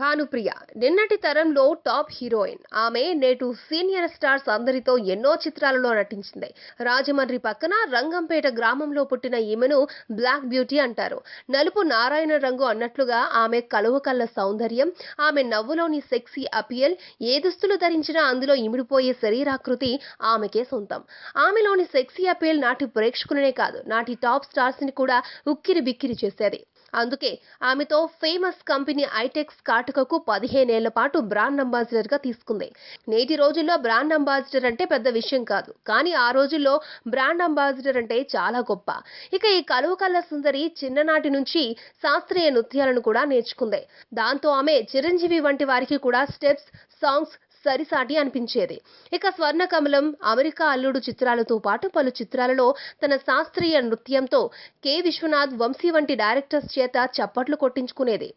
భానుప్రియ నిన్నటి తరంలో top heroine. ఆమె నేటు సీనియర్ స్టార్స్ అందరితో ఎన్నో చిత్రాలలో నటించింది. రాజమండ్రి పక్కన రంగంపేట గ్రామంలో పుట్టిన ఈమెను బ్లాక్ బ్యూటీ అంటారు. నలుపు నారాయణ రంగు అన్నట్లుగా ఆమె కలువకల్ల సౌందర్యం, ఆమె నవ్వులోని సెక్సీ అపియల్, ఏ దుస్తులు ధరించినా అందులో ఇమిడిపోయే శరీరాకృతి ఆమెకే సొంతం. ఆమెలోని సెక్సీ అపియల్ నాటి ప్రేక్షకులనే కాదు, నాటి టాప్ స్టార్స్ ని కూడా ఉక్కిరి బిక్కిరి చేసేది. అందుకే ఆమెతో ఫేమస్ కంపెనీ ఐటెక్స్ కాటుకకు 15 ఏళ్ల పాటు బ్రాండ్ అంబాసిడర్ గా తీసుకుంది. నేటి రోజుల్లో బ్రాండ్ అంబాసిడర్ అంటే పెద్ద విషయం కాదు, కానీ ఆ రోజుల్లో బ్రాండ్ అంబాసిడర్ అంటే చాలా గొప్ప. ఇక ఈ కలువకల్ల సుందరి చిన్ననాటి నుంచి శాస్త్రీయ నృత్యాలను కూడా నేర్చుకుంది. దాంతో ఆమె చిరంజీవి వంటి వారికి కూడా స్టెప్స్, సాంగ్స్ సరిసాటి అనిపించేది. ఇక స్వర్ణకమలం, అమెరికా అల్లుడు చిత్రాలతో పాటు పలు చిత్రాలలో తన శాస్త్రీయ నృత్యంతో కె విశ్వనాథ్, వంశీ వంటి డైరెక్టర్స్ చేత చప్పట్లు కొట్టించుకునేది.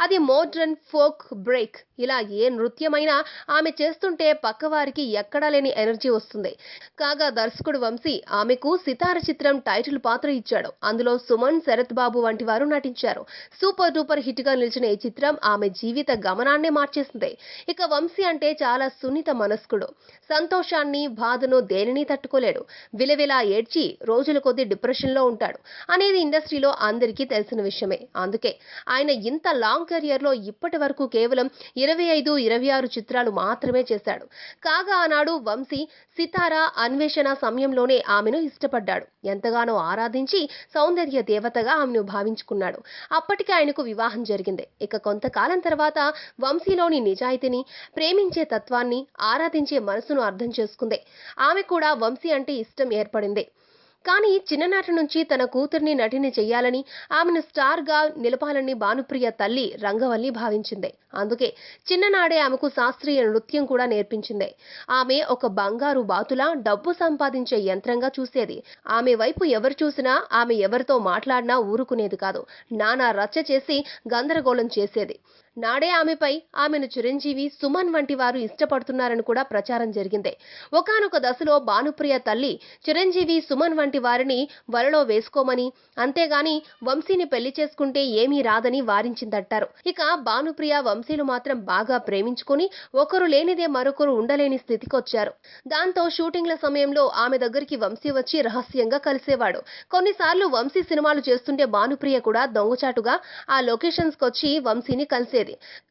అది మోడ్రన్, ఫోక్, బ్రేక్ ఇలా ఏ నృత్యమైనా ఆమె చేస్తుంటే పక్కవారికి ఎక్కడా లేని ఎనర్జీ వస్తుంది. కాగా దర్శకుడు వంశీ ఆమెకు సితార చిత్రం టైటిల్ పాత్ర ఇచ్చాడు. అందులో సుమన్, శరత్ బాబు వంటి వారు నటించారు. సూపర్ డూపర్ హిట్ గా నిలిచిన ఈ చిత్రం ఆమె జీవిత గమనాన్నే మార్చేసింది. ఇక వంశీ అంటే చాలా సున్నిత మనస్కుడు. సంతోషాన్ని, బాధను దేనిని తట్టుకోలేడు. విలవిలా ఏడ్చి రోజుల కొద్దీ డిప్రెషన్ లో ఉంటాడు అనేది ఇండస్ట్రీలో అందరికీ తెలిసిన విషయమే. అందుకే ఆయన ఇంత లాంగ్ కెరియర్ లో ఇప్పటి వరకు కేవలం 25, 26 చిత్రాలు మాత్రమే చేశాడు. కాగా ఆనాడు వంశీ సితార, అన్వేషణ సమయంలోనే ఆమెను ఇష్టపడ్డాడు. ఎంతగానో ఆరాధించి సౌందర్య దేవతగా ఆమెను భావించుకున్నాడు. అప్పటికే ఆయనకు వివాహం జరిగింది. ఇక కొంతకాలం తర్వాత వంశీలోని నిజాయితీని, ప్రేమించే తత్వాన్ని, ఆరాధించే మనసును అర్థం చేసుకుంది. ఆమె కూడా వంశీ అంటే ఇష్టం ఏర్పడింది. కానీ చిన్ననాటి నుంచి తన కూతుర్ని నటిని చెయ్యాలని, ఆమెను స్టార్ గా నిలపాలని భానుప్రియ తల్లి రంగవల్లి భావించింది. అందుకే చిన్ననాడే ఆమెకు శాస్త్రీయ నృత్యం కూడా నేర్పించింది. ఆమె ఒక బంగారు బాతులా డబ్బు సంపాదించే యంత్రంగా చూసేది. ఆమె వైపు ఎవరు చూసినా, ఆమె ఎవరితో మాట్లాడినా ఊరుకునేది కాదు. నానా రచ్చ చేసి గందరగోళం చేసేది. నాడే ఆమెపై ఆమెను చిరంజీవి, సుమన్ వంటి వారు ఇష్టపడుతున్నారని కూడా ప్రచారం జరిగింది. ఒకానొక దశలో భానుప్రియ తల్లి చిరంజీవి, సుమన్ వంటి వారిని వలలో వేసుకోమని, అంతేగాని వంశీని పెళ్లి చేసుకుంటే ఏమీ రాదని వారించిందంటారు. ఇక భానుప్రియ, వంశీలు మాత్రం బాగా ప్రేమించుకుని ఒకరు లేనిదే మరొకరు ఉండలేని స్థితికొచ్చారు. దాంతో షూటింగ్ల సమయంలో ఆమె దగ్గరికి వంశీ వచ్చి రహస్యంగా కలిసేవాడు. కొన్నిసార్లు వంశీ సినిమాలు చేస్తుంటే భానుప్రియ కూడా దొంగచాటుగా ఆ లొకేషన్స్ కొచ్చి వంశీని కలిసేది.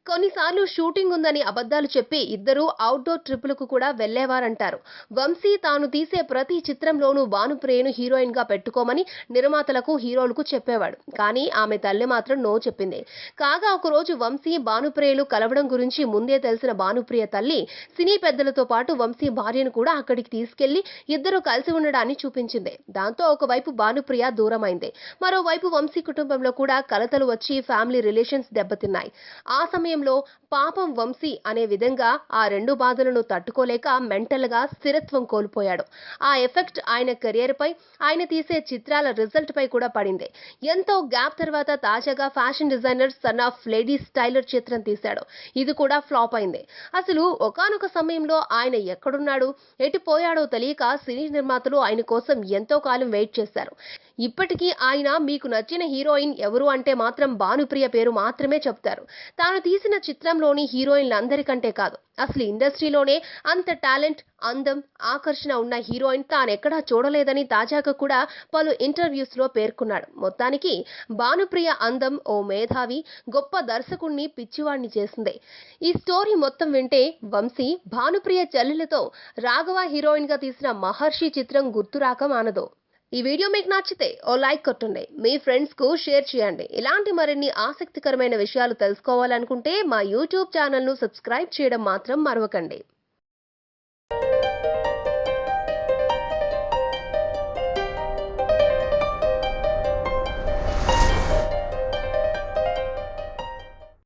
కొన్నిసార్లు షూటింగ్ ఉందని అబద్ధాలు చెప్పి ఇద్దరు అవుట్డోర్ ట్రిప్పులకు కూడా వెళ్లేవారంటారు. వంశీ తాను తీసే ప్రతి చిత్రంలోనూ భానుప్రియను హీరోయిన్ గా పెట్టుకోమని నిర్మాతలకు, హీరోలకు చెప్పేవాడు. కానీ ఆమె తల్లి మాత్రం నో చెప్పింది. కాగా ఒకరోజు వంశీ, భానుప్రియలు కలవడం గురించి ముందే తెలిసిన భానుప్రియ తల్లి సినీ పెద్దలతో పాటు వంశీ భార్యను కూడా అక్కడికి తీసుకెళ్లి ఇద్దరు కలిసి ఉండడాన్ని చూపించింది. దాంతో ఒకవైపు భానుప్రియ దూరమైంది. మరోవైపు వంశీ కుటుంబంలో కూడా కలతలు వచ్చి ఫ్యామిలీ రిలేషన్స్ దెబ్బతిన్నాయి. ఆ సమయంలో పాపం వంశీ అనే విధంగా ఆ రెండు బాధలను తట్టుకోలేక మెంటల్ గా స్థిరత్వం కోల్పోయాడు. ఆ ఎఫెక్ట్ ఆయన కెరియర్ పై, ఆయన తీసే చిత్రాల రిజల్ట్ పై కూడా పడింది. ఎంతో గ్యాప్ తర్వాత తాజాగా fashion designer, son of ladies tailor చిత్రం తీశాడు. ఇది కూడా ఫ్లాప్ అయింది. అసలు ఒకానొక సమయంలో ఆయన ఎక్కడున్నాడు, ఎటుపోయాడో తెలియక సినీ నిర్మాతలు ఆయన కోసం ఎంతో కాలం వెయిట్ చేశారు. ఇప్పటికీ ఆయన మీకు నచ్చిన హీరోయిన్ ఎవరు అంటే మాత్రం భానుప్రియ పేరు మాత్రమే చెప్తారు. తాను తీసిన చిత్రంలోని హీరోయిన్లందరికంటే కాదు, అసలు ఇండస్ట్రీలోనే అంత టాలెంట్, అందం, ఆకర్షణ ఉన్న హీరోయిన్ తానెక్కడా చూడలేదని తాజాగా కూడా పలు ఇంటర్వ్యూస్ లో పేర్కొన్నాడు. మొత్తానికి భానుప్రియ అందం ఓ మేధావి, గొప్ప దర్శకుణ్ణి పిచ్చివాణ్ణి చేసింది. ఈ స్టోరీ మొత్తం వింటే వంశీ, భానుప్రియ చెల్లెలతో రాఘవ హీరోయిన్ గా తీసిన మహర్షి చిత్రం గుర్తురాక మానదు. ఈ వీడియో మీకు నచ్చితే ఓ లైక్ కొట్టండి, మీ ఫ్రెండ్స్ కు షేర్ చేయండి. ఇలాంటి మరిన్ని ఆసక్తికరమైన విషయాలు తెలుసుకోవాలనుకుంటే మా యూట్యూబ్ ఛానల్ ను సబ్స్క్రైబ్ చేయడం మాత్రం మరవకండి.